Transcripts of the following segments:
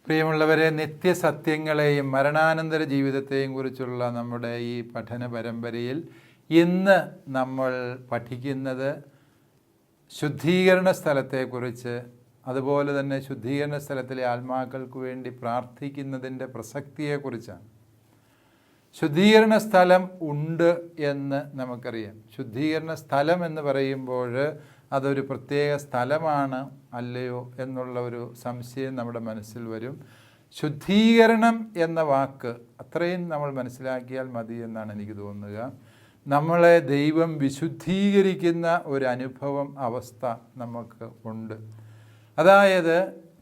പ്രിയമുള്ളവരെ, നിത്യസത്യങ്ങളെയും മരണാനന്തര ജീവിതത്തെയും കുറിച്ചുള്ള നമ്മുടെ ഈ പഠന പരമ്പരയിൽ ഇന്ന് നമ്മൾ പഠിക്കുന്നത് ശുദ്ധീകരണ സ്ഥലത്തെക്കുറിച്ച്, അതുപോലെ തന്നെ ശുദ്ധീകരണ സ്ഥലത്തിലെ ആത്മാക്കൾക്ക് വേണ്ടി പ്രാർത്ഥിക്കുന്നതിൻ്റെ പ്രസക്തിയെക്കുറിച്ചാണ്. ശുദ്ധീകരണ സ്ഥലം ഉണ്ട് എന്ന് നമുക്കറിയാം. ശുദ്ധീകരണ സ്ഥലം എന്ന് പറയുമ്പോൾ അതൊരു പ്രത്യേക സ്ഥലമാണ് അല്ലയോ എന്നുള്ള ഒരു സംശയം നമ്മുടെ മനസ്സിൽ വരും. ശുദ്ധീകരണം എന്ന വാക്ക് അത്രയും നമ്മൾ മനസ്സിലാക്കിയാൽ മതി എന്നാണ് എനിക്ക് തോന്നുക. നമ്മളെ ദൈവം വിശുദ്ധീകരിക്കുന്ന ഒരു അനുഭവം, അവസ്ഥ നമുക്ക് ഉണ്ട്. അതായത്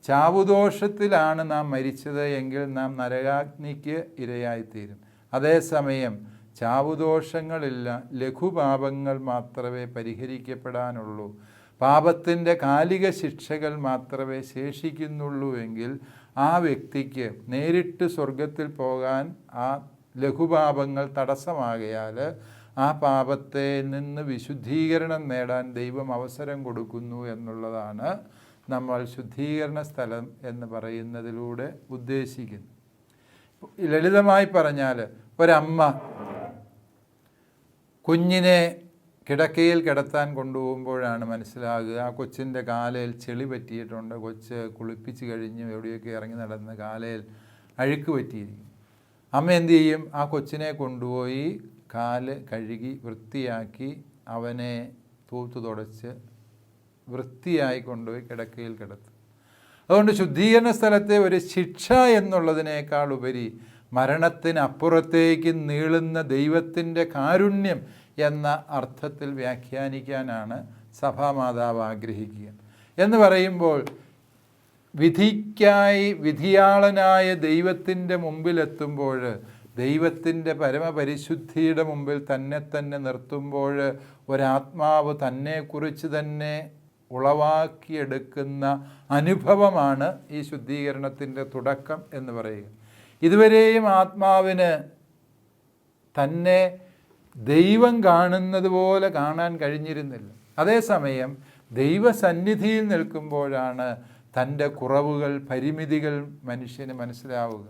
ചാവുദോഷത്തിലാണ് നാം മരിച്ചത് എങ്കിൽ നാം നരകാഗ്നിക്ക് ഇരയായിത്തീരും. അതേസമയം ചാവുദോഷങ്ങളില്ല, ലഘുപാപങ്ങൾ മാത്രമേ പരിഹരിക്കപ്പെടാനുള്ളൂ, പാപത്തിൻ്റെ കാലിക ശിക്ഷകൾ മാത്രമേ ശേഷിക്കുന്നുള്ളൂ എങ്കിൽ ആ വ്യക്തിക്ക് നേരിട്ട് സ്വർഗത്തിൽ പോകാൻ ആ ലഘുപാപങ്ങൾ തടസ്സമാകയാൽ ആ പാപത്തെ നിന്ന് വിശുദ്ധീകരണം നേടാൻ ദൈവം അവസരം കൊടുക്കുന്നു എന്നുള്ളതാണ് നമ്മൾ ശുദ്ധീകരണ സ്ഥലം എന്ന് പറയുന്നതിലൂടെ ഉദ്ദേശിക്കുന്നത്. ലളിതമായി പറഞ്ഞാൽ, ഒരമ്മ കുഞ്ഞിനെ കിടക്കയിൽ കിടത്താൻ കൊണ്ടുപോകുമ്പോഴാണ് മനസ്സിലാകുക ആ കൊച്ചിൻ്റെ കാലയിൽ ചെളി പറ്റിയിട്ടുണ്ട്. കൊച്ച് കുളിപ്പിച്ച് കഴിഞ്ഞ് എവിടെയൊക്കെ ഇറങ്ങി നടന്ന് കാലയിൽ അഴുക്ക് പറ്റിയിരിക്കും. അമ്മ എന്തു ചെയ്യും? ആ കൊച്ചിനെ കൊണ്ടുപോയി കാല് കഴുകി വൃത്തിയാക്കി അവനെ തൂത്ത് തുടച്ച് വൃത്തിയായി കൊണ്ടുപോയി കിടക്കയിൽ കിടത്തും. അതുകൊണ്ട് ശുദ്ധീകരണ സ്ഥലത്തെ ഒരു ശിക്ഷ എന്നുള്ളതിനേക്കാൾ ഉപരി മരണത്തിനപ്പുറത്തേക്ക് നീളുന്ന ദൈവത്തിൻ്റെ കാരുണ്യം എന്ന അർത്ഥത്തിൽ വ്യാഖ്യാനിക്കാനാണ് സഭാമാതാവ് ആഗ്രഹിക്കുക. എന്ന് പറയുമ്പോൾ വിധിയാളനായ ദൈവത്തിൻ്റെ മുമ്പിലെത്തുമ്പോൾ, ദൈവത്തിൻ്റെ പരമപരിശുദ്ധിയുടെ മുമ്പിൽ തന്നെ നിർത്തുമ്പോൾ ഒരാത്മാവ് തന്നെക്കുറിച്ച് തന്നെ ഉളവാക്കിയെടുക്കുന്ന അനുഭവമാണ് ഈ ശുദ്ധീകരണത്തിൻ്റെ തുടക്കം എന്ന് പറയുക. ഇതുവരെയും ആത്മാവിന് തന്നെ ദൈവം കാണുന്നത് പോലെ കാണാൻ കഴിഞ്ഞിരുന്നില്ല. അതേസമയം ദൈവസന്നിധിയിൽ നിൽക്കുമ്പോഴാണ് തൻ്റെ കുറവുകൾ, പരിമിതികൾ മനുഷ്യന് മനസ്സിലാവുക.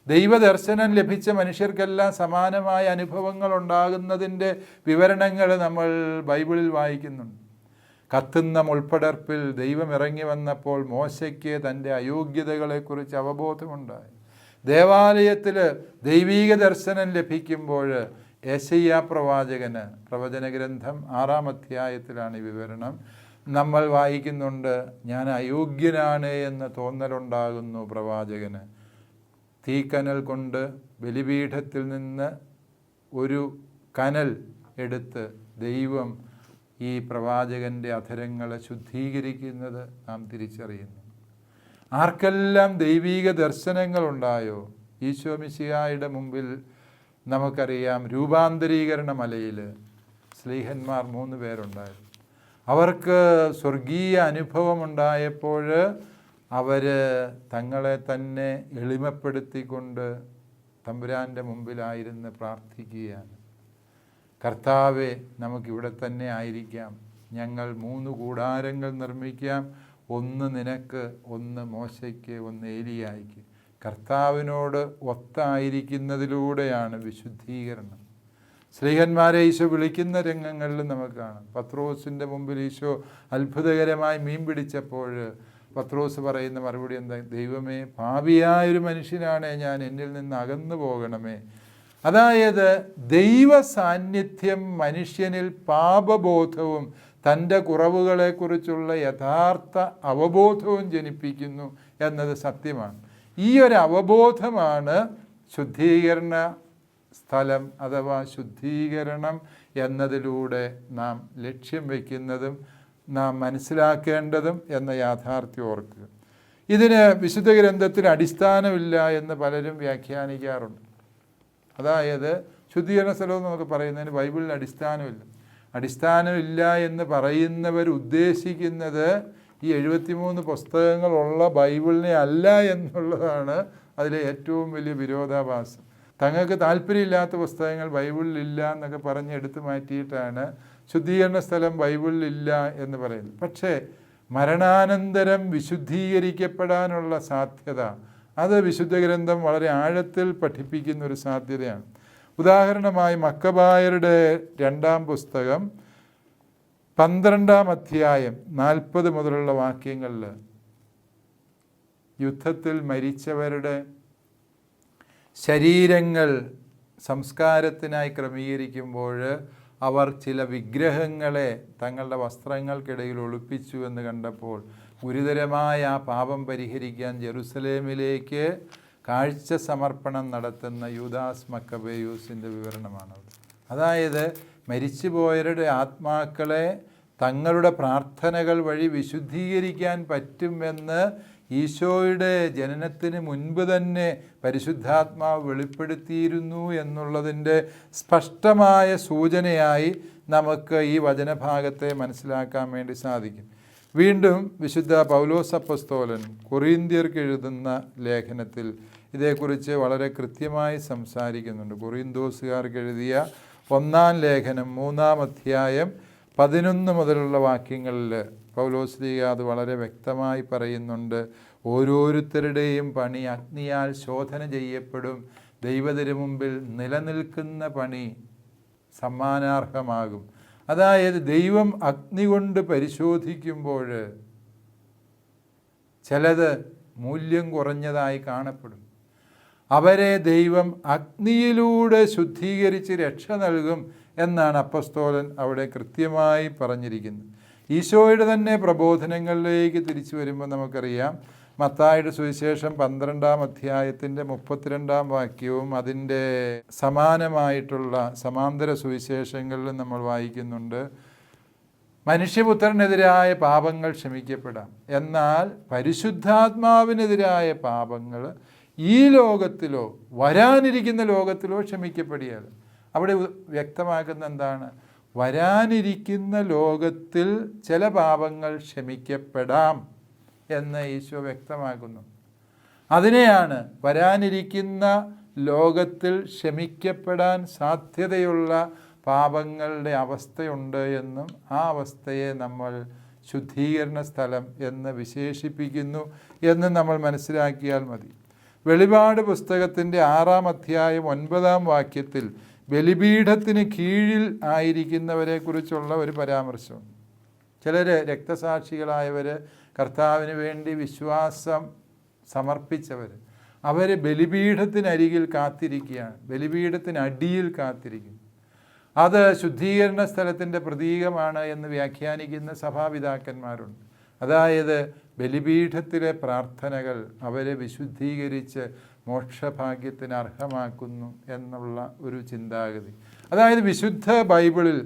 ദൈവദർശനം ലഭിച്ച മനുഷ്യർക്കെല്ലാം സമാനമായ അനുഭവങ്ങൾ ഉണ്ടാകുന്നതിൻ്റെ വിവരണങ്ങൾ നമ്മൾ ബൈബിളിൽ വായിക്കുന്നുണ്ട്. കത്തുന്ന മുൾപ്പടർപ്പിൽ ദൈവം ഇറങ്ങി വന്നപ്പോൾ മോശയ്ക്ക് തൻ്റെ അയോഗ്യതകളെക്കുറിച്ച് അവബോധമുണ്ടായി. ദേവാലയത്തിൽ ദൈവീക ദർശനം ലഭിക്കുമ്പോൾ യെശയ്യാ പ്രവാചകന് പ്രവചന ഗ്രന്ഥം 6-ാം അധ്യായത്തിലാണ് ഈ വിവരണം. നമ്മൾ വായിക്കുന്നുണ്ട്, ഞാൻ അയോഗ്യനാണ് എന്ന് തോന്നലുണ്ടാകുന്നു പ്രവാചകന്. തീക്കനൽ കൊണ്ട് ബലിപീഠത്തിൽ നിന്ന് ഒരു കനൽ എടുത്ത് ദൈവം ഈ പ്രവാചകൻ്റെ അധരങ്ങളെ ശുദ്ധീകരിക്കുന്നത് നാം തിരിച്ചറിയുന്നു. ആർക്കെല്ലാം ദൈവീക ദർശനങ്ങളുണ്ടായോ? ഈശോ മിശിഹായുടെ മുമ്പിൽ നമുക്കറിയാം, രൂപാന്തരീകരണ മലയിൽ ശ്ലീഹന്മാർ 3 പേരുണ്ടായിരുന്നു. അവർക്ക് സ്വർഗീയ അനുഭവമുണ്ടായപ്പോൾ അവർ തങ്ങളെ തന്നെ എളിമപ്പെടുത്തിക്കൊണ്ട് തമ്പുരാൻ്റെ മുമ്പിലായിരുന്ന് പ്രാർത്ഥിക്കുകയാണ്. കർത്താവെ, നമുക്കിവിടെ തന്നെ ആയിരിക്കാം, ഞങ്ങൾ 3 കൂടാരങ്ങൾ നിർമ്മിക്കാം, ഒന്ന് നിനക്ക്, ഒന്ന് മോശയ്ക്ക്, ഒന്ന് ഏലിയായിക്ക്. കർത്താവിനോട് ഒത്തായിരിക്കുന്നതിലൂടെയാണ് വിശുദ്ധീകരണം. ശ്ലീഹന്മാരെ ഈശോ വിളിക്കുന്ന രംഗങ്ങളിൽ നമുക്ക് കാണാം. പത്രോസിൻ്റെ മുമ്പിൽ ഈശോ അത്ഭുതകരമായി മീൻ പിടിച്ചപ്പോൾ പത്രോസ് പറയുന്ന മറുപടി എന്താ? ദൈവമേ, പാപിയായൊരു മനുഷ്യനാണ് ഞാൻ, എന്നിൽ നിന്ന് അകന്നു പോകണമേ. അതായത് ദൈവ സാന്നിധ്യം മനുഷ്യനിൽ പാപബോധവും തൻ്റെ കുറവുകളെക്കുറിച്ചുള്ള യഥാർത്ഥ അവബോധവും ജനിപ്പിക്കുന്നു എന്നത് സത്യമാണ്. ഈ ഒരു അവബോധമാണ് ശുദ്ധീകരണ സ്ഥലം അഥവാ ശുദ്ധീകരണം എന്നതിലൂടെ നാം ലക്ഷ്യം വയ്ക്കുന്നതും നാം മനസ്സിലാക്കേണ്ടതും എന്ന യാഥാർത്ഥ്യം ഓർക്കുക. ഇതിന് വിശുദ്ധ ഗ്രന്ഥത്തിന് അടിസ്ഥാനമില്ല എന്ന് പലരും വ്യാഖ്യാനിക്കാറുണ്ട്. അതായത് ശുദ്ധീകരണ സ്ഥലം നമുക്ക് പറയുന്നതിന് ബൈബിളിന് അടിസ്ഥാനമില്ല എന്ന് പറയുന്നവർ ഉദ്ദേശിക്കുന്നത് ഈ 73 പുസ്തകങ്ങളുള്ള ബൈബിളിനെ അല്ല എന്നുള്ളതാണ് അതിലെ ഏറ്റവും വലിയ വിരോധാഭാസം. തങ്ങൾക്ക് താല്പര്യമില്ലാത്ത പുസ്തകങ്ങൾ ബൈബിളിലില്ല എന്നൊക്കെ പറഞ്ഞ് എടുത്തു മാറ്റിയിട്ടാണ് ശുദ്ധീകരണ സ്ഥലം ബൈബിളിലില്ല എന്ന് പറയുന്നത്. പക്ഷേ മരണാനന്തരം വിശുദ്ധീകരിക്കപ്പെടാനുള്ള സാധ്യത അത് വിശുദ്ധ ഗ്രന്ഥം വളരെ ആഴത്തിൽ പഠിപ്പിക്കുന്ന ഒരു സാധ്യതയാണ്. ഉദാഹരണമായി മക്കബായരുടെ 2-ാം പുസ്തകം 12-ാം അധ്യായം 40 മുതലുള്ള വാക്യങ്ങളിൽ യുദ്ധത്തിൽ മരിച്ചവരുടെ ശരീരങ്ങൾ സംസ്കാരത്തിനായി ക്രമീകരിക്കുമ്പോൾ അവർ ചില വിഗ്രഹങ്ങളെ തങ്ങളുടെ വസ്ത്രങ്ങൾക്കിടയിൽ ഒളിപ്പിച്ചു എന്ന് കണ്ടപ്പോൾ ഗുരുതരമായ ആ പാപം പരിഹരിക്കാൻ ജെറുസലേമിലേക്ക് കാഴ്ച സമർപ്പണം നടത്തുന്ന യൂദാസ് മക്കബേയൂസിൻ്റെ വിവരണമാണത്. അതായത് മരിച്ചുപോയവരുടെ ആത്മാക്കളെ തങ്ങളുടെ പ്രാർത്ഥനകൾ വഴി വിശുദ്ധീകരിക്കാൻ പറ്റുമെന്ന് ഈശോയുടെ ജനനത്തിന് മുൻപ് തന്നെ പരിശുദ്ധാത്മാവ് വെളിപ്പെടുത്തിയിരുന്നു എന്നുള്ളതിൻ്റെ സ്പഷ്ടമായ സൂചനയായി നമുക്ക് ഈ വചനഭാഗത്തെ മനസ്സിലാക്കാൻ വേണ്ടി സാധിക്കും. വീണ്ടും വിശുദ്ധ പൗലോസ് അപ്പോസ്തലൻ കൊറിന്ത്യർക്ക് എഴുതുന്ന ലേഖനത്തിൽ ഇതേക്കുറിച്ച് വളരെ കൃത്യമായി സംസാരിക്കുന്നുണ്ട്. കൊറിന്തോസുകാർക്ക് എഴുതിയ 1-ാം ലേഖനം 3-ാം അധ്യായം 11 മുതലുള്ള വാക്യങ്ങളിൽ പൗലോസ്ലീഹ അത് വളരെ വ്യക്തമായി പറയുന്നുണ്ട്. ഓരോരുത്തരുടെയും പണി അഗ്നിയാൽ ശോധന ചെയ്യപ്പെടും. ദൈവത്തിനു മുമ്പിൽ നിലനിൽക്കുന്ന പണി സമ്മാനാർഹമാകും. അതായത് ദൈവം അഗ്നി കൊണ്ട് പരിശോധിക്കുമ്പോൾ ചിലത് മൂല്യം കുറഞ്ഞതായി കാണപ്പെടും. അവരെ ദൈവം അഗ്നിയിലൂടെ ശുദ്ധീകരിച്ച് രക്ഷ നൽകും എന്നാണ് അപ്പസ്തോലൻ അവിടെ കൃത്യമായി പറഞ്ഞിരിക്കുന്നത്. ഈശോയുടെ തന്നെ പ്രബോധനങ്ങളിലേക്ക് തിരിച്ചു വരുമ്പോൾ നമുക്കറിയാം, മത്തായിയുടെ സുവിശേഷം 12-ാം അധ്യായത്തിൻ്റെ 32-ാം വാക്യവും അതിൻ്റെ സമാനമായിട്ടുള്ള സമാന്തര സുവിശേഷങ്ങളിലും നമ്മൾ വായിക്കുന്നുണ്ട്. മനുഷ്യപുത്രനെതിരായ പാപങ്ങൾ ക്ഷമിക്കപ്പെടാം, എന്നാൽ പരിശുദ്ധാത്മാവിനെതിരായ പാപങ്ങൾ ഈ ലോകത്തിലോ വരാനിരിക്കുന്ന ലോകത്തിലോ ക്ഷമിക്കപ്പെടുകയില്ല. അവിടെ വ്യക്തമാക്കുന്ന എന്താണ്? വരാനിരിക്കുന്ന ലോകത്തിൽ ചില പാപങ്ങൾ ക്ഷമിക്കപ്പെടാം എന്ന് ഈശോ വ്യക്തമാക്കുന്നു. അതിനെയാണ് വരാനിരിക്കുന്ന ലോകത്തിൽ ക്ഷമിക്കപ്പെടാൻ സാധ്യതയുള്ള പാപങ്ങളുടെ അവസ്ഥയുണ്ട് എന്നും ആ അവസ്ഥയെ നമ്മൾ ശുദ്ധീകരണ സ്ഥലം എന്ന് വിശേഷിപ്പിക്കുന്നു എന്നും നമ്മൾ മനസ്സിലാക്കിയാൽ മതി. വെളിപാട് പുസ്തകത്തിൻ്റെ 6-ാം അധ്യായം 9-ാം വാക്യത്തിൽ ബലിപീഠത്തിന് കീഴിൽ ആയിരിക്കുന്നവരെക്കുറിച്ചുള്ള ഒരു പരാമർശം. ചിലർ രക്തസാക്ഷികളായവർ, കർത്താവിന് വേണ്ടി വിശ്വാസം സമർപ്പിച്ചവർ, അവർ ബലിപീഠത്തിനരികിൽ കാത്തിരിക്കുകയാണ്, ബലിപീഠത്തിനടിയിൽ കാത്തിരിക്കും. അത് ശുദ്ധീകരണ സ്ഥലത്തിൻ്റെ പ്രതീകമാണ് എന്ന് വ്യാഖ്യാനിക്കുന്ന സഭാപിതാക്കന്മാരുണ്ട്. അതായത് ബലിപീഠത്തിലെ പ്രാർത്ഥനകൾ അവരെ വിശുദ്ധീകരിച്ച് മോക്ഷഭാഗ്യത്തിന് അർഹമാക്കുന്നു എന്നുള്ള ഒരു ചിന്താഗതി. അതായത് വിശുദ്ധ ബൈബിളിൽ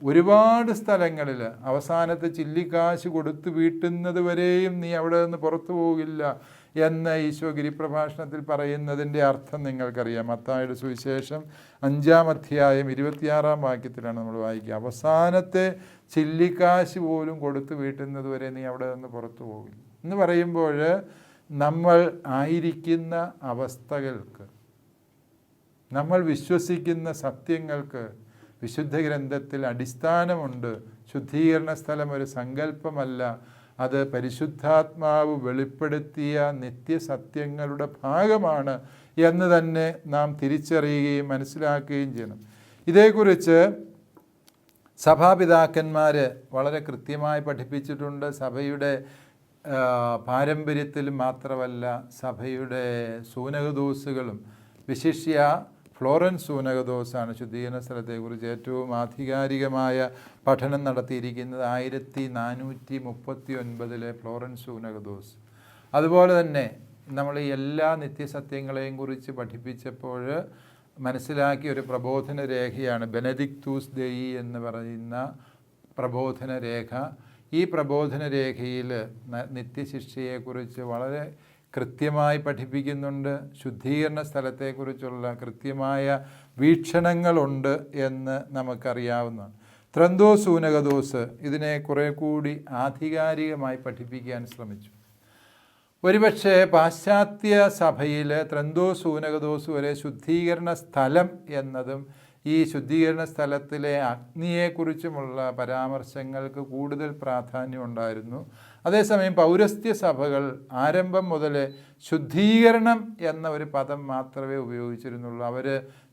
ഒരുപാട് സ്ഥലങ്ങളിൽ അവസാനത്തെ ചില്ലിക്കാശ് കൊടുത്തു വീട്ടുന്നത് വരെയും നീ അവിടെ നിന്ന് പുറത്തു പോകില്ല എന്ന് ഈശോ ഗിരിപ്രഭാഷണത്തിൽ പറയുന്നതിൻ്റെ അർത്ഥം നിങ്ങൾക്കറിയാം. മത്തായിയുടെ സുവിശേഷം 5-ാം അധ്യായം 26-ാം വാക്യത്തിലാണ് നമ്മൾ വായിക്കുക. അവസാനത്തെ ചില്ലിക്കാശ് പോലും കൊടുത്തു വീട്ടുന്നത് വരെ നീ അവിടെ നിന്ന് പുറത്തു പോകില്ല എന്ന് പറയുമ്പോൾ നമ്മൾ ആയിരിക്കുന്ന അവസ്ഥകൾക്ക്, നമ്മൾ വിശ്വസിക്കുന്ന സത്യങ്ങൾക്ക് വിശുദ്ധ ഗ്രന്ഥത്തിൽ അടിസ്ഥാനമുണ്ട്. ശുദ്ധീകരണ സ്ഥലം ഒരു സങ്കല്പമല്ല, അത് പരിശുദ്ധാത്മാവ് വെളിപ്പെടുത്തിയ നിത്യസത്യങ്ങളുടെ ഭാഗമാണ് എന്ന് തന്നെ നാം തിരിച്ചറിയുകയും മനസ്സിലാക്കുകയും ചെയ്യണം. ഇതേക്കുറിച്ച് സഭാപിതാക്കന്മാർ വളരെ കൃത്യമായി പഠിപ്പിച്ചിട്ടുണ്ട്. സഭയുടെ പാരമ്പര്യത്തിൽ മാത്രമല്ല, സഭയുടെ സൂനകദോസുകളും, വിശിഷ്യ ഫ്ലോറൻസ് സൂനകദോസാണ് ശുദ്ധീകരണ സ്ഥലത്തെക്കുറിച്ച് ഏറ്റവും ആധികാരികമായ പഠനം നടത്തിയിരിക്കുന്നത്. 1439 ഫ്ലോറൻസ് സൂനകദോസ്. അതുപോലെ തന്നെ നമ്മൾ ഈ എല്ലാ നിത്യസത്യങ്ങളെയും കുറിച്ച് പഠിപ്പിച്ചപ്പോൾ മനസ്സിലാക്കിയ ഒരു പ്രബോധന രേഖയാണ് ബെനഡിക്തൂസ് ദെയി എന്ന് പറയുന്ന പ്രബോധന രേഖ. ഈ പ്രബോധന രേഖയിൽ നിത്യശിക്ഷയെക്കുറിച്ച് വളരെ കൃത്യമായി പഠിപ്പിക്കുന്നുണ്ട്. ശുദ്ധീകരണ സ്ഥലത്തെക്കുറിച്ചുള്ള കൃത്യമായ വീക്ഷണങ്ങളുണ്ട് എന്ന് നമുക്കറിയാവുന്നതാണ്. ത്രന്തോസ് സൂനകദോസ് ഇതിനെ കുറെ കൂടി ആധികാരികമായി പഠിപ്പിക്കാൻ ശ്രമിച്ചു. ഒരുപക്ഷെ പാശ്ചാത്യ സഭയിൽ ത്രന്തോസ് സൂനകദോസ് വരെ ശുദ്ധീകരണ സ്ഥലം എന്നതും ഈ ശുദ്ധീകരണ സ്ഥലത്തിലെ അഗ്നിയെക്കുറിച്ചുമുള്ള പരാമർശങ്ങൾക്ക് കൂടുതൽ പ്രാധാന്യം ഉണ്ടായിരുന്നു. അതേസമയം പൗരസ്ത്യ സഭകൾ ആരംഭം മുതൽ ശുദ്ധീകരണം എന്ന ഒരു പദം മാത്രമേ ഉപയോഗിച്ചിരുന്നുള്ളൂ. അവർ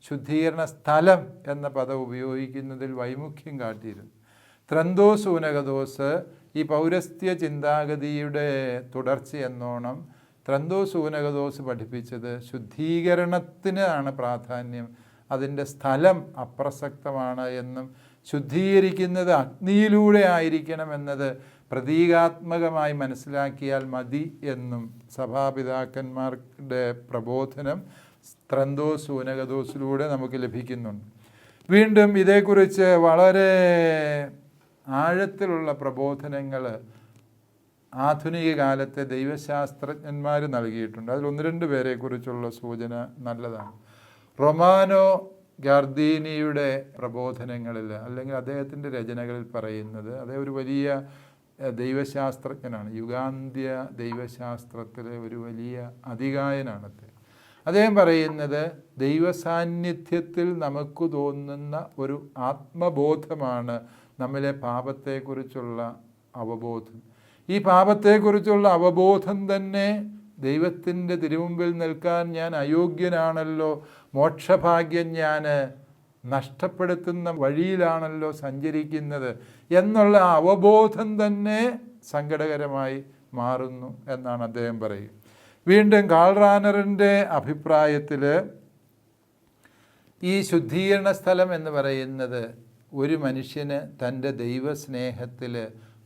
ശുദ്ധീകരണ സ്ഥലം എന്ന പദം ഉപയോഗിക്കുന്നതിൽ വൈമുഖ്യം കാട്ടിയിരുന്നു. ത്രന്തോസ് ഊനകദോസ് ഈ പൗരസ്ത്യ ചിന്താഗതിയുടെ തുടർച്ചയെന്നോണം ത്രന്തോസ് ഊനകദോസ് പഠിപ്പിച്ചത് ശുദ്ധീകരണത്തിനാണ് പ്രാധാന്യം, അതിൻ്റെ സ്ഥലം അപ്രസക്തമാണ് എന്നും ശുദ്ധീകരിക്കുന്നത് അഗ്നിയിലൂടെ ആയിരിക്കണം എന്നത് പ്രതീകാത്മകമായി മനസ്സിലാക്കിയാൽ മതി എന്നും സഭാപിതാക്കന്മാരുടെ പ്രബോധനം ത്രന്തോസ് ഊനകദോസിലൂടെ നമുക്ക് ലഭിക്കുന്നുണ്ട്. വീണ്ടും ഇതേക്കുറിച്ച് വളരെ ആഴത്തിലുള്ള പ്രബോധനങ്ങൾ ആധുനിക കാലത്തെ ദൈവശാസ്ത്രജ്ഞന്മാർ നൽകിയിട്ടുണ്ട്. അതിൽ 1-2 പേരെക്കുറിച്ചുള്ള സൂചന നല്ലതാണ്. റൊമാനോ ഗാർദീനിയുടെ പ്രബോധനങ്ങളിൽ അല്ലെങ്കിൽ അദ്ദേഹത്തിൻ്റെ രചനകളിൽ പറയുന്നത്, അദ്ദേഹം ഒരു വലിയ ദൈവശാസ്ത്രജ്ഞനാണ്, യുഗാന്ത്യ ദൈവശാസ്ത്രത്തിലെ ഒരു വലിയ അതികായനാണ് അദ്ദേഹം പറയുന്നത് ദൈവസാന്നിധ്യത്തിൽ നമുക്ക് തോന്നുന്ന ഒരു ആത്മബോധമാണ് നമ്മിലെ പാപത്തെക്കുറിച്ചുള്ള അവബോധം. ഈ പാപത്തെക്കുറിച്ചുള്ള അവബോധം തന്നെ ദൈവത്തിൻ്റെ തിരുമുമ്പിൽ നിൽക്കാൻ ഞാൻ അയോഗ്യനാണല്ലോ, മോക്ഷഭാഗ്യം ഞാൻ നഷ്ടപ്പെടുത്തുന്ന വഴിയിലാണല്ലോ സഞ്ചരിക്കുന്നത് എന്നുള്ള അവബോധം തന്നെ സങ്കടകരമായി മാറുന്നു എന്നാണ് അദ്ദേഹം പറയുക. വീണ്ടും കാൾ റാനറിൻ്റെ അഭിപ്രായത്തിൽ ഈ ശുദ്ധീകരണ സ്ഥലം എന്ന് പറയുന്നത് ഒരു മനുഷ്യന് തൻ്റെ ദൈവസ്നേഹത്തിൽ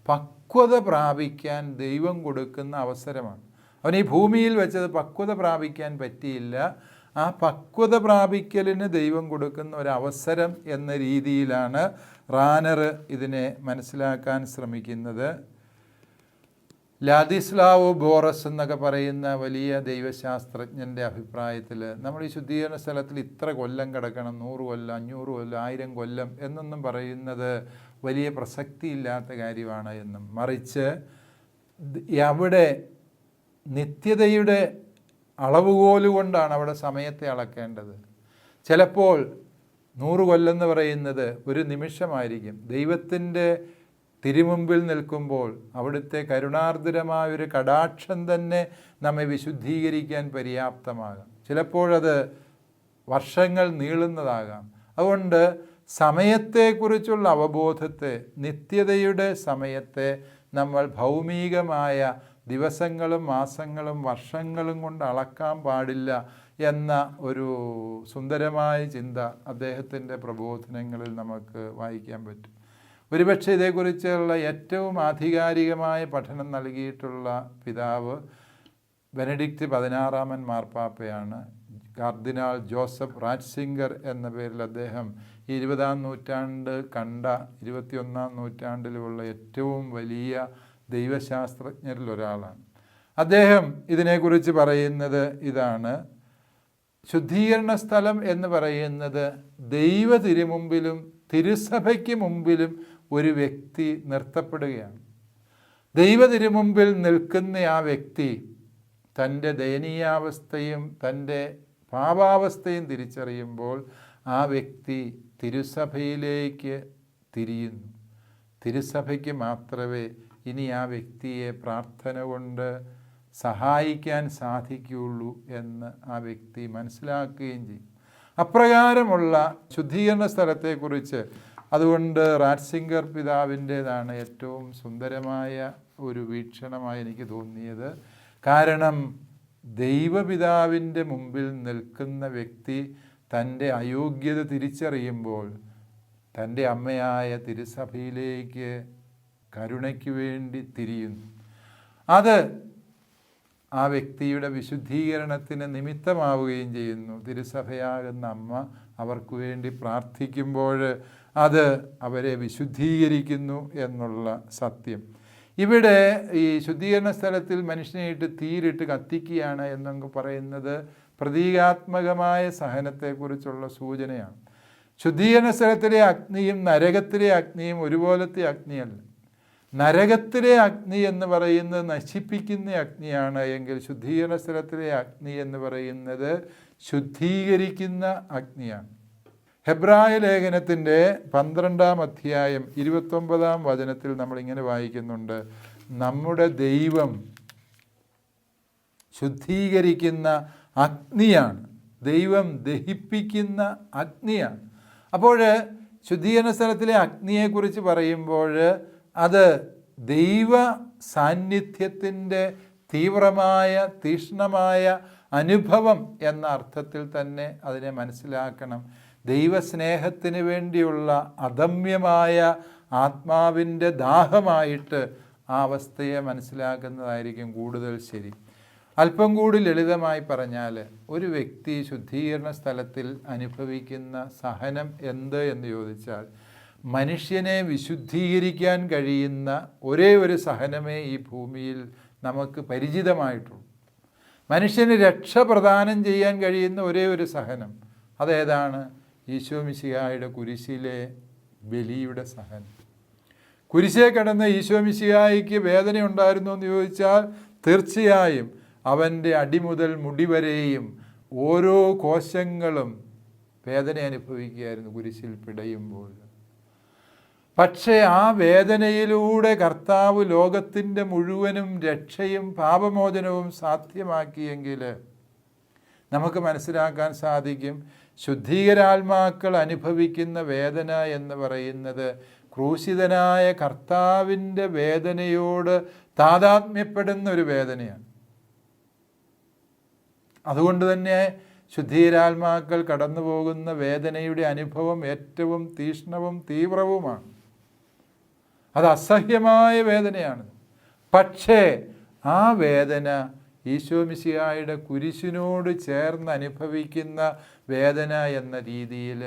പക്വത പ്രാപിക്കാൻ ദൈവം കൊടുക്കുന്ന അവസരമാണ്. അവൻ ഈ ഭൂമിയിൽ വെച്ചത് പക്വത പ്രാപിക്കാൻ പറ്റിയില്ല, ആ പക്വത പ്രാപിക്കലിന് ദൈവം കൊടുക്കുന്ന ഒരവസരം എന്ന രീതിയിലാണ് റാനർ ഇതിനെ മനസ്സിലാക്കാൻ ശ്രമിക്കുന്നത്. ലാദിസ്ലാവോ ബോറസ് എന്നൊക്കെ പറയുന്ന വലിയ ദൈവശാസ്ത്രജ്ഞൻ്റെ അഭിപ്രായത്തിൽ നമ്മൾ ഈ ശുദ്ധീകരണ സ്ഥലത്തിൽ ഇത്ര കൊല്ലം കിടക്കണം, 100 കൊല്ലം, 500 കൊല്ലം, 1000 കൊല്ലം എന്നൊന്നും പറയുന്നത് വലിയ പ്രസക്തിയില്ലാത്ത കാര്യമാണ് എന്നും, മറിച്ച് അവിടെ നിത്യതയുടെ അളവുകോലുകൊണ്ടാണ് അവിടെ സമയത്തെ അളക്കേണ്ടത്. ചിലപ്പോൾ 100 കൊല്ലം എന്ന് പറയുന്നത് ഒരു നിമിഷമായിരിക്കും. ദൈവത്തിൻ്റെ തിരുമുമ്പിൽ നിൽക്കുമ്പോൾ അവിടുത്തെ കരുണാർദ്രമായൊരു കടാക്ഷം തന്നെ നമ്മെ വിശുദ്ധീകരിക്കാൻ പര്യാപ്തമാകാം. ചിലപ്പോഴത് വർഷങ്ങൾ നീളുന്നതാകാം. അതുകൊണ്ട് സമയത്തെക്കുറിച്ചുള്ള അവബോധത്തെ, നിത്യതയുടെ സമയത്തെ നമ്മൾ ഭൗമികമായ ദിവസങ്ങളും മാസങ്ങളും വർഷങ്ങളും കൊണ്ട് അളക്കാൻ പാടില്ല എന്ന ഒരു സുന്ദരമായ ചിന്ത അദ്ദേഹത്തിൻ്റെ പ്രബോധനങ്ങളിൽ നമുക്ക് വായിക്കാൻ പറ്റും. ഒരുപക്ഷെ ഇതേക്കുറിച്ചുള്ള ഏറ്റവും ആധികാരികമായ പഠനം നൽകിയിട്ടുള്ള പിതാവ് ബെനഡിക്റ്റ് 16 മാർപ്പാപ്പയാണ്. കർദിനാൾ ജോസഫ് റാറ്റ്സിംഗർ എന്ന പേരിൽ അദ്ദേഹം ഈ 20-ാം നൂറ്റാണ്ട് കണ്ട 21-ാം നൂറ്റാണ്ടിലുള്ള ഏറ്റവും വലിയ ദൈവശാസ്ത്രജ്ഞരിൽ ഒരാളാണ്. അദ്ദേഹം ഇതിനെക്കുറിച്ച് പറയുന്നത് ഇതാണ്: ശുദ്ധീകരണ സ്ഥലം എന്ന് പറയുന്നത് ദൈവ തിരുമുമ്പിലും തിരുസഭയ്ക്ക് മുമ്പിലും ഒരു വ്യക്തി നിർത്തപ്പെടുകയാണ്. ദൈവ തിരുമുമ്പിൽ നിൽക്കുന്ന ആ വ്യക്തി തൻ്റെ ദയനീയാവസ്ഥയും തൻ്റെ പാപാവസ്ഥയും തിരിച്ചറിയുമ്പോൾ ആ വ്യക്തി തിരുസഭയിലേക്ക് തിരിയുന്നു. തിരുസഭയ്ക്ക് മാത്രമേ ഇനി ആ വ്യക്തിയെ പ്രാർത്ഥന കൊണ്ട് സഹായിക്കാൻ സാധിക്കുകയുള്ളൂ എന്ന് ആ വ്യക്തി മനസ്സിലാക്കുകയും ചെയ്യും. അപ്രകാരമുള്ള ശുദ്ധീകരണ സ്ഥലത്തെക്കുറിച്ച് അതുകൊണ്ട് റാറ്റ്സിംഗർ പിതാവിൻ്റേതാണ് ഏറ്റവും സുന്ദരമായ ഒരു വീക്ഷണമായി എനിക്ക് തോന്നിയത്. കാരണം ദൈവപിതാവിൻ്റെ മുമ്പിൽ നിൽക്കുന്ന വ്യക്തി തൻ്റെ അയോഗ്യത തിരിച്ചറിയുമ്പോൾ തൻ്റെ അമ്മയായ തിരുസഭയിലേക്ക് കരുണയ്ക്ക് വേണ്ടി തിരിയുന്നു. അത് ആ വ്യക്തിയുടെ വിശുദ്ധീകരണത്തിന് നിമിത്തമാവുകയും ചെയ്യുന്നു. തിരുസഭയാകുന്ന അമ്മ അവർക്ക് വേണ്ടി പ്രാർത്ഥിക്കുമ്പോൾ അത് അവരെ വിശുദ്ധീകരിക്കുന്നു എന്നുള്ള സത്യം. ഇവിടെ ഈ ശുദ്ധീകരണ സ്ഥലത്തിൽ മനുഷ്യനെയിട്ട് തീരിട്ട് കത്തിക്കുകയാണ് എന്നൊക്കെ പറയുന്നത് പ്രതീകാത്മകമായ സഹനത്തെക്കുറിച്ചുള്ള സൂചനയാണ്. ശുദ്ധീകരണ സ്ഥലത്തിലെ അഗ്നിയും നരകത്തിലെ അഗ്നിയും ഒരുപോലത്തെ അഗ്നിയല്ല. നരകത്തിലെ അഗ്നി എന്ന് പറയുന്നത് നശിപ്പിക്കുന്ന അഗ്നിയാണ് എങ്കിൽ ശുദ്ധീകരണ സ്ഥലത്തിലെ അഗ്നി എന്ന് പറയുന്നത് ശുദ്ധീകരിക്കുന്ന അഗ്നിയാണ്. ഹെബ്രായ ലേഖനത്തിൻ്റെ 12-ാം അധ്യായം 29-ാം വചനത്തിൽ നമ്മളിങ്ങനെ വായിക്കുന്നുണ്ട്: നമ്മുടെ ദൈവം ശുദ്ധീകരിക്കുന്ന അഗ്നിയാണ്. ദൈവം ദഹിപ്പിക്കുന്ന അഗ്നിയാണ്. അപ്പോൾ ശുദ്ധീകരണ സ്ഥലത്തിലെ അഗ്നിയെക്കുറിച്ച് പറയുമ്പോൾ അത് ദൈവ സാന്നിധ്യത്തിൻ്റെ തീവ്രമായ തീക്ഷ്ണമായ അനുഭവം എന്ന അർത്ഥത്തിൽ തന്നെ അതിനെ മനസ്സിലാക്കണം. ദൈവസ്നേഹത്തിന് വേണ്ടിയുള്ള അദമ്യമായ ആത്മാവിൻ്റെ ദാഹമായിട്ട് ആ അവസ്ഥയെ മനസ്സിലാക്കുന്നതായിരിക്കും കൂടുതൽ ശരി. അല്പം കൂടി ലളിതമായി പറഞ്ഞാൽ, ഒരു വ്യക്തി ശുദ്ധീകരണ സ്ഥലത്തിൽ അനുഭവിക്കുന്ന സഹനം എന്ത് എന്ന് ചോദിച്ചാൽ, മനുഷ്യനെ വിശുദ്ധീകരിക്കാൻ കഴിയുന്ന ഒരേ ഒരു സഹനമേ ഈ ഭൂമിയിൽ നമുക്ക് പരിചിതമായിട്ടുള്ളൂ. മനുഷ്യന് രക്ഷ പ്രദാനം ചെയ്യാൻ കഴിയുന്ന ഒരേ ഒരു സഹനം അതേതാണ്? ഈശോ മിശിഹായുടെ കുരിശിലെ ബലിയുടെ സഹനം. കുരിശേ കിടന്ന ഈശോ മിശിഹായ്ക്ക് വേദന ഉണ്ടായിരുന്നു എന്ന് ചോദിച്ചാൽ തീർച്ചയായും അവൻ്റെ അടിമുതൽ മുടി വരെയും ഓരോ കോശങ്ങളും വേദന അനുഭവിക്കുകയായിരുന്നു കുരിശിൽ പിടയുമ്പോൾ. പക്ഷേ ആ വേദനയിലൂടെ കർത്താവ് ലോകത്തിൻ്റെ മുഴുവനും രക്ഷയും പാപമോചനവും സാധ്യമാക്കിയെങ്കിൽ നമുക്ക് മനസ്സിലാക്കാൻ സാധിക്കും, ശുദ്ധീകരാത്മാക്കൾ അനുഭവിക്കുന്ന വേദന എന്ന് പറയുന്നത് ക്രൂശിതനായ കർത്താവിൻ്റെ വേദനയോട് താതാത്മ്യപ്പെടുന്ന ഒരു വേദനയാണ്. അതുകൊണ്ട് തന്നെ ശുദ്ധീകരാത്മാക്കൾ കടന്നു പോകുന്ന വേദനയുടെ അനുഭവം ഏറ്റവും തീക്ഷ്ണവും തീവ്രവുമാണ്. അത് അസഹ്യമായ വേദനയാണ്. പക്ഷേ ആ വേദന ഈശോ മിശിഹായുടെ കുരിശിനോട് ചേർന്ന് അനുഭവിക്കുന്ന വേദന എന്ന രീതിയിൽ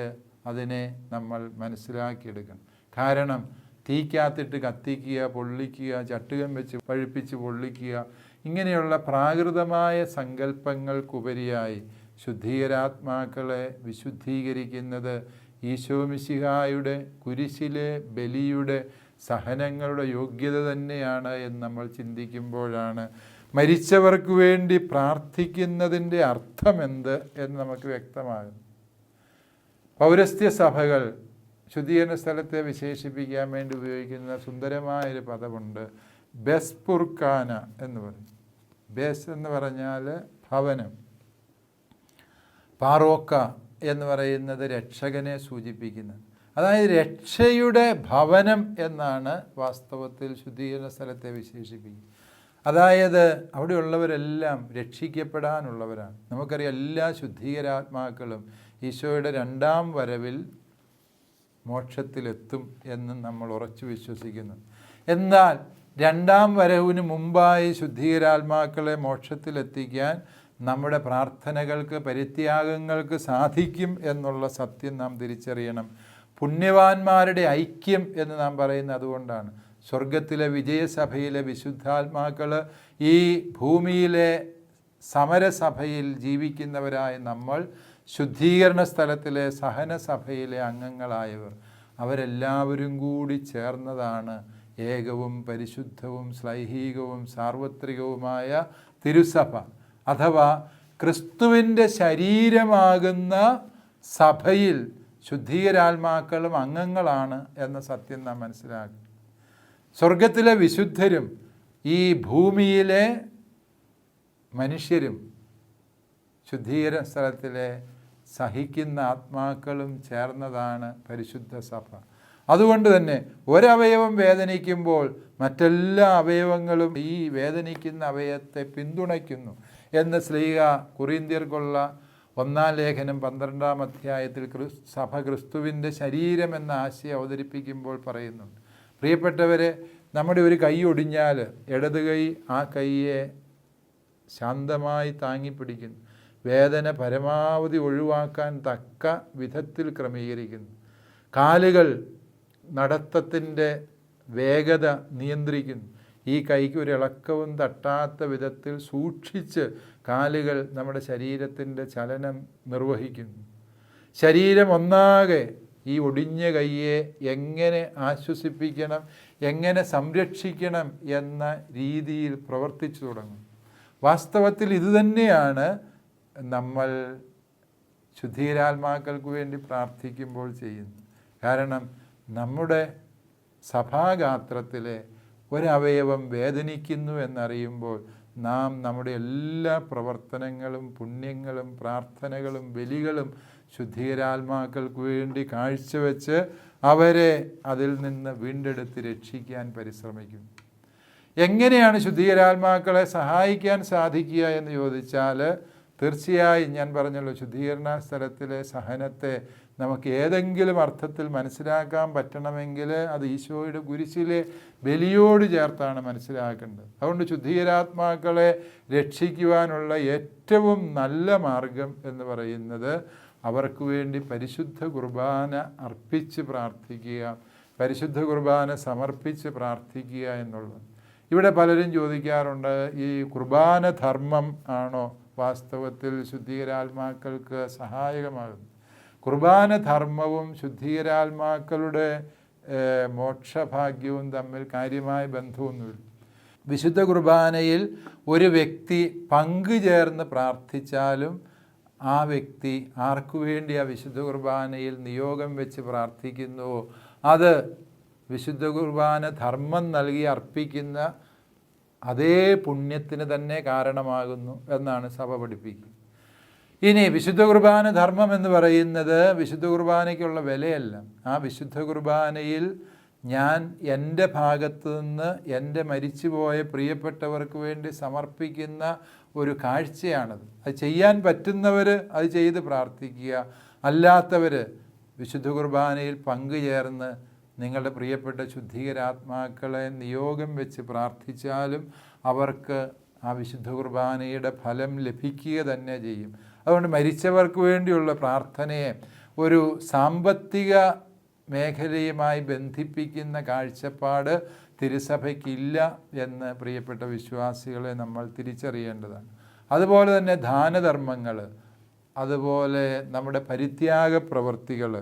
അതിനെ നമ്മൾ മനസ്സിലാക്കിയെടുക്കണം. കാരണം തീക്കകത്തിട്ട് കത്തിക്കുക, പൊള്ളിക്കുക, ചട്ടുകം വെച്ച് പഴുപ്പിച്ച് പൊള്ളിക്കുക, ഇങ്ങനെയുള്ള പ്രാകൃതമായ സങ്കല്പങ്ങൾക്കുപരിയായി ശുദ്ധീകരാത്മാക്കളെ വിശുദ്ധീകരിക്കുന്നത് ഈശോ മിശിഹായുടെ കുരിശിലെ ബലിയുടെ സഹനങ്ങളുടെ യോഗ്യത തന്നെയാണ് എന്ന് നമ്മൾ ചിന്തിക്കുമ്പോഴാണ് മരിച്ചവർക്ക് വേണ്ടി പ്രാർത്ഥിക്കുന്നതിൻ്റെ അർത്ഥമെന്ത് എന്ന് നമുക്ക് വ്യക്തമാകും. പൗരസ്ത്യ സഭകൾ ശുദ്ധീകരണ സ്ഥലത്തെ വിശേഷിപ്പിക്കാൻ വേണ്ടി ഉപയോഗിക്കുന്ന സുന്ദരമായൊരു പദമുണ്ട്, ബെസ്പുർക്കാന എന്ന് പറയും. ബെസ് എന്ന് പറഞ്ഞാൽ ഭവനം, പാറോക്ക എന്ന് പറയുന്നത് രക്ഷകനെ സൂചിപ്പിക്കുന്നത്. അതായത് രക്ഷയുടെ ഭവനം എന്നാണ് വാസ്തവത്തിൽ ശുദ്ധീകരണ സ്ഥലത്തെ വിശേഷിപ്പിക്കുന്നത്. അതായത് അവിടെയുള്ളവരെല്ലാം രക്ഷിക്കപ്പെടാനുള്ളവരാണ്. നമുക്കറിയാം, എല്ലാ ശുദ്ധീകരാത്മാക്കളും ഈശോയുടെ രണ്ടാം വരവിൽ മോക്ഷത്തിലെത്തും എന്ന് നമ്മൾ ഉറച്ചു വിശ്വസിക്കുന്നു. എന്നാൽ രണ്ടാം വരവിന് മുമ്പായി ശുദ്ധീകരാത്മാക്കളെ മോക്ഷത്തിലെത്തിക്കാൻ നമ്മുടെ പ്രാർത്ഥനകൾക്ക്, പരിത്യാഗങ്ങൾക്ക് സാധിക്കും എന്നുള്ള സത്യം നാം തിരിച്ചറിയണം. പുണ്യവാന്മാരുടെ ഐക്യം എന്ന് നാം പറയുന്നത് അതുകൊണ്ടാണ്. സ്വർഗത്തിലെ വിജയസഭയിലെ വിശുദ്ധാത്മാക്കൾ ഈ ഭൂമിയിലെ സമരസഭയിൽ ജീവിക്കുന്നവരായ നമ്മൾ, ശുദ്ധീകരണ സ്ഥലത്തിലെ സഹനസഭയിലെ അംഗങ്ങളായവർ, അവരെല്ലാവരും കൂടി ചേർന്നതാണ് ഏകവും പരിശുദ്ധവും ശ്ലൈഹികവും സാർവത്രികവുമായ തിരുസഭ. അഥവാ ക്രിസ്തുവിൻ്റെ ശരീരമാകുന്ന സഭയിൽ ശുദ്ധീകരാത്മാക്കളും അംഗങ്ങളാണ് എന്ന സത്യം നാം മനസ്സിലാക്കും. സ്വർഗത്തിലെ വിശുദ്ധരും ഈ ഭൂമിയിലെ മനുഷ്യരും ശുദ്ധീകരണ സ്ഥലത്തിലെ സഹിക്കുന്ന ആത്മാക്കളും ചേർന്നതാണ് പരിശുദ്ധ സഭ. അതുകൊണ്ട് തന്നെ ഒരവയവം വേദനിക്കുമ്പോൾ മറ്റെല്ലാ അവയവങ്ങളും ഈ വേദനിക്കുന്ന അവയവത്തെ പിന്തുണയ്ക്കുന്നു എന്ന് ശ്ലീഹ കൊരിന്ത്യർക്കുള്ള 1-ാം ലേഖനം 12-ാം അധ്യായത്തിൽ സഭ ക്രിസ്തുവിൻ്റെ ശരീരം എന്ന ആശയം അവതരിപ്പിക്കുമ്പോൾ പറയുന്നുണ്ട്. പ്രിയപ്പെട്ടവരെ, നമ്മുടെ ഒരു കൈ ഒടിഞ്ഞാൽ ഇടത് കൈ ആ കൈയെ ശാന്തമായി താങ്ങിപ്പിടിക്കുന്നു, വേദന പരമാവധി ഒഴിവാക്കാൻ തക്ക വിധത്തിൽ ക്രമീകരിക്കുന്നു. കാലുകൾ നടത്തത്തിൻ്റെ വേഗത നിയന്ത്രിക്കുന്നു. ഈ കൈക്ക് ഒരു ഇളക്കവും തട്ടാത്ത വിധത്തിൽ സൂക്ഷിച്ച് കാലുകൾ നമ്മുടെ ശരീരത്തിൻ്റെ ചലനം നിർവഹിക്കുന്നു. ശരീരം ഒന്നാകെ ഈ ഒടിഞ്ഞ കൈയെ എങ്ങനെ ആശ്വസിപ്പിക്കണം, എങ്ങനെ സംരക്ഷിക്കണം എന്ന രീതിയിൽ പ്രവർത്തിച്ചു തുടങ്ങും. വാസ്തവത്തിൽ ഇതുതന്നെയാണ് നമ്മൾ ശുദ്ധീകരാത്മാക്കൾക്ക് വേണ്ടി പ്രാർത്ഥിക്കുമ്പോൾ ചെയ്യുന്നത്. കാരണം നമ്മുടെ സഭാഗാത്രത്തിലെ ഒരവയവം വേദനിക്കുന്നു എന്നറിയുമ്പോൾ നാം നമ്മുടെ എല്ലാ പ്രവർത്തനങ്ങളും പുണ്യങ്ങളും പ്രാർത്ഥനകളും ബലികളും ശുദ്ധീകരാത്മാക്കൾക്ക് വേണ്ടി കാഴ്ചവെച്ച് അവരെ അതിൽ നിന്ന് വീണ്ടെടുത്ത് രക്ഷിക്കാൻ പരിശ്രമിക്കും. എങ്ങനെയാണ് ശുദ്ധീകരാത്മാക്കളെ സഹായിക്കാൻ സാധിക്കുക എന്ന് ചോദിച്ചാൽ, തീർച്ചയായും ഞാൻ പറഞ്ഞല്ലോ, ശുദ്ധീകരണ സ്ഥലത്തിലെ സഹനത്തെ നമുക്ക് ഏതെങ്കിലും അർത്ഥത്തിൽ മനസ്സിലാക്കാൻ പറ്റണമെങ്കിൽ അത് ഈശോയുടെ കുരിശിലെ ബലിയോട് ചേർത്താണ് മനസ്സിലാക്കേണ്ടത്. അതുകൊണ്ട് ശുദ്ധീകരാത്മാക്കളെ രക്ഷിക്കുവാനുള്ള ഏറ്റവും നല്ല മാർഗം എന്ന് പറയുന്നത് അവർക്ക് വേണ്ടി പരിശുദ്ധ കുർബാന അർപ്പിച്ച് പ്രാർത്ഥിക്കുക, പരിശുദ്ധ കുർബാന സമർപ്പിച്ച് പ്രാർത്ഥിക്കുക എന്നുള്ളത്. ഇവിടെ പലരും ചോദിക്കാറുണ്ട്, ഈ കുർബാന ധർമ്മം ആണോ വാസ്തവത്തിൽ ശുദ്ധീകരാത്മാക്കൾക്ക് സഹായകമാകുന്നത്? കുർബാന ധർമ്മവും ശുദ്ധീകരാത്മാക്കളുടെ മോക്ഷഭാഗ്യവും തമ്മിൽ കാര്യമായ ബന്ധമൊന്നുമില്ല. വിശുദ്ധ കുർബാനയിൽ ഒരു വ്യക്തി പങ്കുചേർന്ന് പ്രാർത്ഥിച്ചാലും ആ വ്യക്തി ആർക്കു വേണ്ടി ആ വിശുദ്ധ കുർബാനയിൽ നിയോഗം വെച്ച് പ്രാർത്ഥിക്കുന്നുവോ അത് വിശുദ്ധ കുർബാന ധർമ്മം നൽകി അർപ്പിക്കുന്ന അതേ പുണ്യത്തിന് തന്നെ കാരണമാകുന്നു എന്നാണ് സഭ പഠിപ്പിക്കുന്നത്. ഇനി വിശുദ്ധ കുർബാന ധർമ്മം എന്ന് പറയുന്നത് വിശുദ്ധ കുർബാനയ്ക്കുള്ള വിലയല്ല. ആ വിശുദ്ധ കുർബാനയിൽ ഞാൻ എൻ്റെ ഭാഗത്തു നിന്ന് എൻ്റെ മരിച്ചുപോയ പ്രിയപ്പെട്ടവർക്ക് വേണ്ടി സമർപ്പിക്കുന്ന ഒരു കാഴ്ചയാണത്. അത് ചെയ്യാൻ പറ്റുന്നവർ അത് ചെയ്ത് പ്രാർത്ഥിക്കുക, അല്ലാത്തവർ വിശുദ്ധ കുർബാനയിൽ പങ്കുചേർന്ന് നിങ്ങളുടെ പ്രിയപ്പെട്ട ശുദ്ധീകരാത്മാക്കളെ നിയോഗം വെച്ച് പ്രാർത്ഥിച്ചാലും അവർക്ക് ആ വിശുദ്ധ കുർബാനയുടെ ഫലം ലഭിക്കുക തന്നെ ചെയ്യും. അതുകൊണ്ട് മരിച്ചവർക്ക് വേണ്ടിയുള്ള പ്രാർത്ഥനയെ ഒരു സാമ്പത്തിക മേഖലയുമായി ബന്ധിപ്പിക്കുന്ന കാഴ്ചപ്പാട് തിരുസഭയ്ക്കില്ല എന്ന് പ്രിയപ്പെട്ട വിശ്വാസികളെ നമ്മൾ തിരിച്ചറിയേണ്ടതാണ്. അതുപോലെ തന്നെ ദാനധർമ്മങ്ങൾ, അതുപോലെ നമ്മുടെ പരിത്യാഗ പ്രവൃത്തികൾ,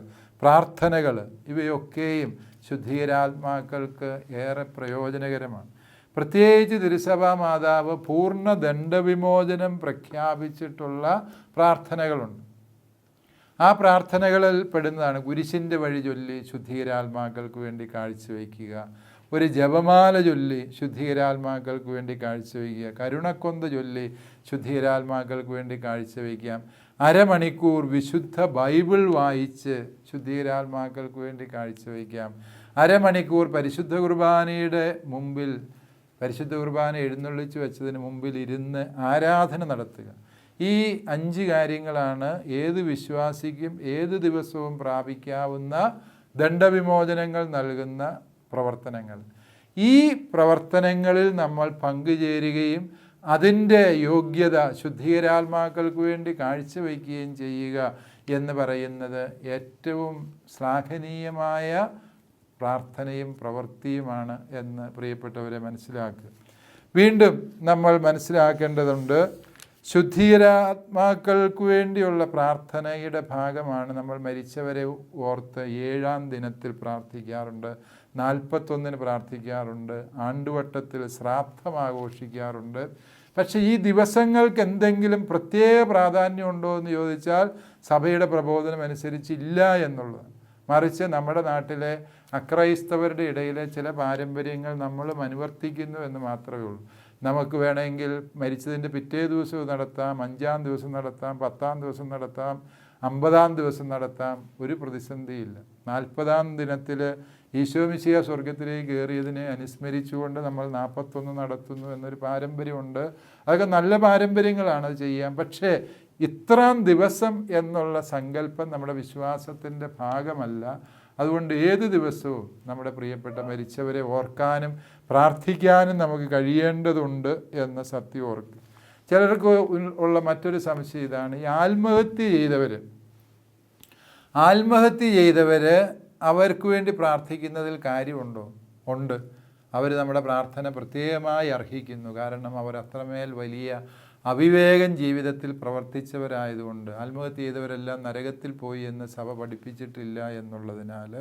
പ്രാർത്ഥനകൾ, ഇവയൊക്കെയും ശുദ്ധീകരാത്മാക്കൾക്ക് ഏറെ പ്രയോജനകരമാണ്. പ്രത്യേകിച്ച് തിരുസഭാ മാതാവ് പൂർണ്ണ ദണ്ഡവിമോചനം പ്രഖ്യാപിച്ചിട്ടുള്ള പ്രാർത്ഥനകളുണ്ട്. ആ പ്രാർത്ഥനകളിൽ പെടുന്നതാണ് കുരിശിൻ്റെ വഴി ചൊല്ലി ശുദ്ധീകരാത്മാക്കൾക്ക് വേണ്ടി കാഴ്ചവെക്കുക, ഒരു ജപമാല ചൊല്ലി ശുദ്ധീകരാത്മാക്കൾക്ക് വേണ്ടി കാഴ്ചവെക്കുക, കരുണക്കൊന്ത ചൊല്ലി ശുദ്ധീകരാത്മാക്കൾക്ക് വേണ്ടി കാഴ്ചവെക്കാം, അരമണിക്കൂർ വിശുദ്ധ ബൈബിൾ വായിച്ച് ശുദ്ധീകരാത്മാക്കൾക്ക് വേണ്ടി കാഴ്ചവെക്കാം, അരമണിക്കൂർ പരിശുദ്ധ കുർബാനയുടെ മുമ്പിൽ, പരിശുദ്ധ കുർബാന എഴുന്നള്ളിച്ച് വെച്ചതിന് മുമ്പിൽ ഇരുന്ന് ആരാധന നടത്തുക. ഈ 5 കാര്യങ്ങളാണ് ഏത് വിശ്വാസിക്കും ഏത് ദിവസവും പ്രാപിക്കാവുന്ന ദണ്ഡവിമോചനങ്ങൾ നൽകുന്ന പ്രവർത്തനങ്ങൾ. ഈ പ്രവർത്തനങ്ങളിൽ നമ്മൾ പങ്കുചേരുകയും അതിൻ്റെ യോഗ്യത ശുദ്ധീകരാത്മാക്കൾക്ക് വേണ്ടി കാഴ്ചവെക്കുകയും ചെയ്യുക എന്ന് പറയുന്നത് ഏറ്റവും ശ്ലാഘനീയമായ പ്രാർത്ഥനയും പ്രവൃത്തിയുമാണ് എന്ന് പ്രിയപ്പെട്ടവരെ മനസ്സിലാക്കുക. വീണ്ടും നമ്മൾ മനസ്സിലാക്കേണ്ടതുണ്ട്, ശുദ്ധീകരാത്മാക്കൾക്ക് വേണ്ടിയുള്ള പ്രാർത്ഥനയുടെ ഭാഗമാണ് നമ്മൾ മരിച്ചവരെ ഓർത്ത് 7-ാം ദിനത്തിൽ പ്രാർത്ഥിക്കാറുണ്ട്, 41-ന് പ്രാർത്ഥിക്കാറുണ്ട്, ആണ്ടുവട്ടത്തിൽ ശ്രാദ്ധം ആഘോഷിക്കാറുണ്ട്. പക്ഷേ ഈ ദിവസങ്ങൾക്ക് എന്തെങ്കിലും പ്രത്യേക പ്രാധാന്യമുണ്ടോ എന്ന് ചോദിച്ചാൽ സഭയുടെ പ്രബോധനം അനുസരിച്ചില്ല എന്നുള്ളതാണ്. മറിച്ച് നമ്മുടെ നാട്ടിലെ അക്രൈസ്തവരുടെ ഇടയിലെ ചില പാരമ്പര്യങ്ങൾ നമ്മളും അനുവർത്തിക്കുന്നു എന്ന് മാത്രമേ ഉള്ളൂ. നമുക്ക് വേണമെങ്കിൽ മരിച്ചതിൻ്റെ പിറ്റേ ദിവസവും നടത്താം, 5-ാം ദിവസം നടത്താം, 10-ാം ദിവസം നടത്താം, 50-ാം ദിവസം നടത്താം, ഒരു പ്രതിസന്ധിയില്ല. 40-ാം ദിനത്തിൽ ഈശോ മിശിഹ സ്വർഗത്തിലേക്ക് കയറിയതിനെ അനുസ്മരിച്ചുകൊണ്ട് നമ്മൾ 41 നടത്തുന്നു എന്നൊരു പാരമ്പര്യമുണ്ട്. അതൊക്കെ നല്ല പാരമ്പര്യങ്ങളാണ്, അത് ചെയ്യാം. പക്ഷേ ഇത്രാം ദിവസം എന്നുള്ള സങ്കല്പം നമ്മുടെ വിശ്വാസത്തിൻ്റെ ഭാഗമല്ല. അതുകൊണ്ട് ഏത് ദിവസവും നമ്മുടെ പ്രിയപ്പെട്ട മരിച്ചവരെ ഓർക്കാനും പ്രാർത്ഥിക്കാനും നമുക്ക് കഴിയേണ്ടതുണ്ട് എന്ന സത്യം ഓർക്കുക. ചിലർക്ക് ഉള്ള മറ്റൊരു സംശയം ഇതാണ്, ഈ ആത്മഹത്യ ചെയ്തവർ അവർക്ക് വേണ്ടി പ്രാർത്ഥിക്കുന്നതിൽ കാര്യമുണ്ടോ? ഉണ്ട്. അവർ നമ്മുടെ പ്രാർത്ഥന പ്രത്യേകമായി അർഹിക്കുന്നു. കാരണം അവർ അത്രമേൽ വലിയ അവിവേകം ജീവിതത്തിൽ പ്രവർത്തിച്ചവരായതുകൊണ്ട്. ആത്മഹത്യ ചെയ്തവരെല്ലാം നരകത്തിൽ പോയി എന്ന് സഭ പഠിപ്പിച്ചിട്ടില്ല എന്നുള്ളതിനാൽ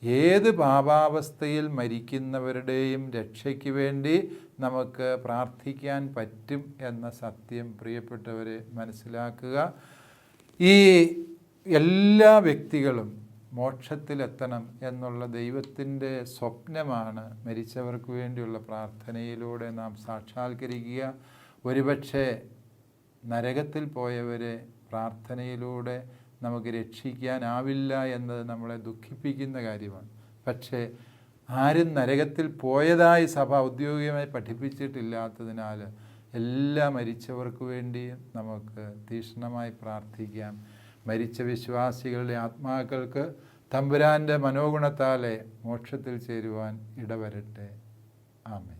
ഏത് പാപാവസ്ഥയിൽ മരിക്കുന്നവരുടെയും രക്ഷയ്ക്ക് വേണ്ടി നമുക്ക് പ്രാർത്ഥിക്കാൻ പറ്റും എന്ന സത്യം പ്രിയപ്പെട്ടവരെ മനസ്സിലാക്കുക. ഈ എല്ലാ വ്യക്തികളും മോക്ഷത്തിലെത്തണം എന്നുള്ള ദൈവത്തിൻ്റെ സ്വപ്നമാണ് മരിച്ചവർക്ക് വേണ്ടിയുള്ള പ്രാർത്ഥനയിലൂടെ നാം സാക്ഷാത്കരിക്കുക. ഒരുപക്ഷെ നരകത്തിൽ പോയവരെ പ്രാർത്ഥനയിലൂടെ നമുക്ക് രക്ഷിക്കാനാവില്ല എന്നത് നമ്മളെ ദുഃഖിപ്പിക്കുന്ന കാര്യമാണ്. പക്ഷേ ആരും നരകത്തിൽ പോയതായി സഭ ഔദ്യോഗികമായി പഠിപ്പിച്ചിട്ടില്ലാത്തതിനാൽ എല്ലാ മരിച്ചവർക്ക് വേണ്ടിയും നമുക്ക് തീക്ഷ്ണമായി പ്രാർത്ഥിക്കാം. മരിച്ച വിശ്വാസികളുടെ ആത്മാക്കൾക്ക് തമ്പുരാൻ്റെ മനോഗുണത്താലെ മോക്ഷത്തിൽ ചേരുവാൻ ഇടവരട്ടെ. ആമേൻ.